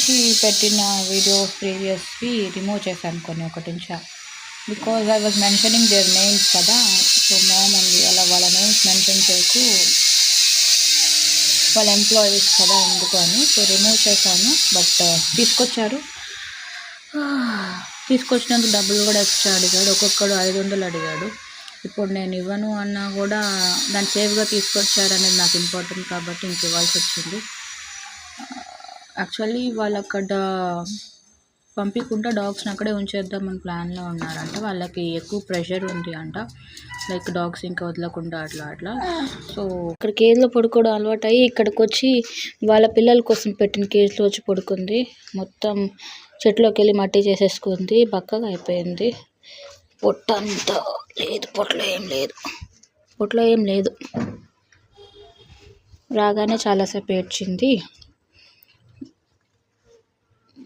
నుంచి పెట్టిన videos ప్రీవియస్వి remove చేశాను కొన్ని ఒకటి నుంచి, because I was mentioning their names కదా. సో మామ్ ఉంది అలా వాళ్ళ నేమ్స్ మెన్షన్ చేయకు, వాళ్ళ ఎంప్లాయీస్ కదా ఎందుకు అని. సో రిమూవ్ చేశాను. బట్ తీసుకొచ్చినందుకు డబ్బులు కూడా ఎక్స్ట్రా అడిగాడు. ఒక్కొక్కడు 500 అడిగాడు. ఇప్పుడు నేను ఇవ్వను అన్నా కూడా దాన్ని సేఫ్గా తీసుకొచ్చారనేది నాకు ఇంపార్టెంట్ కాబట్టి ఇంక ఇవ్వాల్సి వచ్చింది. యాక్చువల్లీ వాళ్ళు అక్కడ పంపించకుండా డాగ్స్ని అక్కడే ఉంచేద్దామని ప్లాన్లో ఉన్నారంట. వాళ్ళకి ఎక్కువ ప్రెషర్ ఉంది అంట, లైక్ డాగ్స్ ఇంకా వదలకుండా అట్లా. సో ఇక్కడ కేజ్లో పడుకోవడం అలవాటు అయ్యి ఇక్కడికి వచ్చి వాళ్ళ పిల్లల కోసం పెట్టిన కేజ్లో వచ్చి పడుకుంది. మొత్తం చెట్లోకి వెళ్ళి మట్టి చేసేసుకుంది, బక్కగా అయిపోయింది. పొట్టంతా లేదు, పొట్టలో ఏం లేదు. రాగానే చాలాసేపు ఏడ్చింది.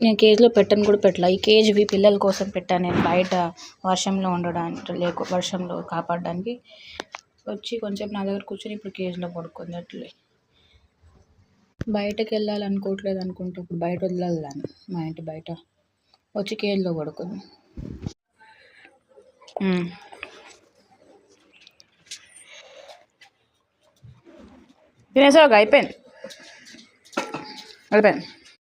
నేను కేజ్లో పెట్టను కూడా పెట్టలే. ఈ కేజ్వి పిల్లల కోసం పెట్టాను నేను, బయట వర్షంలో ఉండడానికి వర్షంలో కాపాడడానికి. వచ్చి కొంచెం నా దగ్గర కూర్చొని ఇప్పుడు కేజ్లో పడుకుంది. అట్లే బయటకు వెళ్ళాలనుకోవట్లేదు అనుకుంటే ఇప్పుడు బయట వదలాలని మా ఇంటి బయట వచ్చి కేజ్లో పడుకుంది. తినేసావుగా, అయిపోయింది.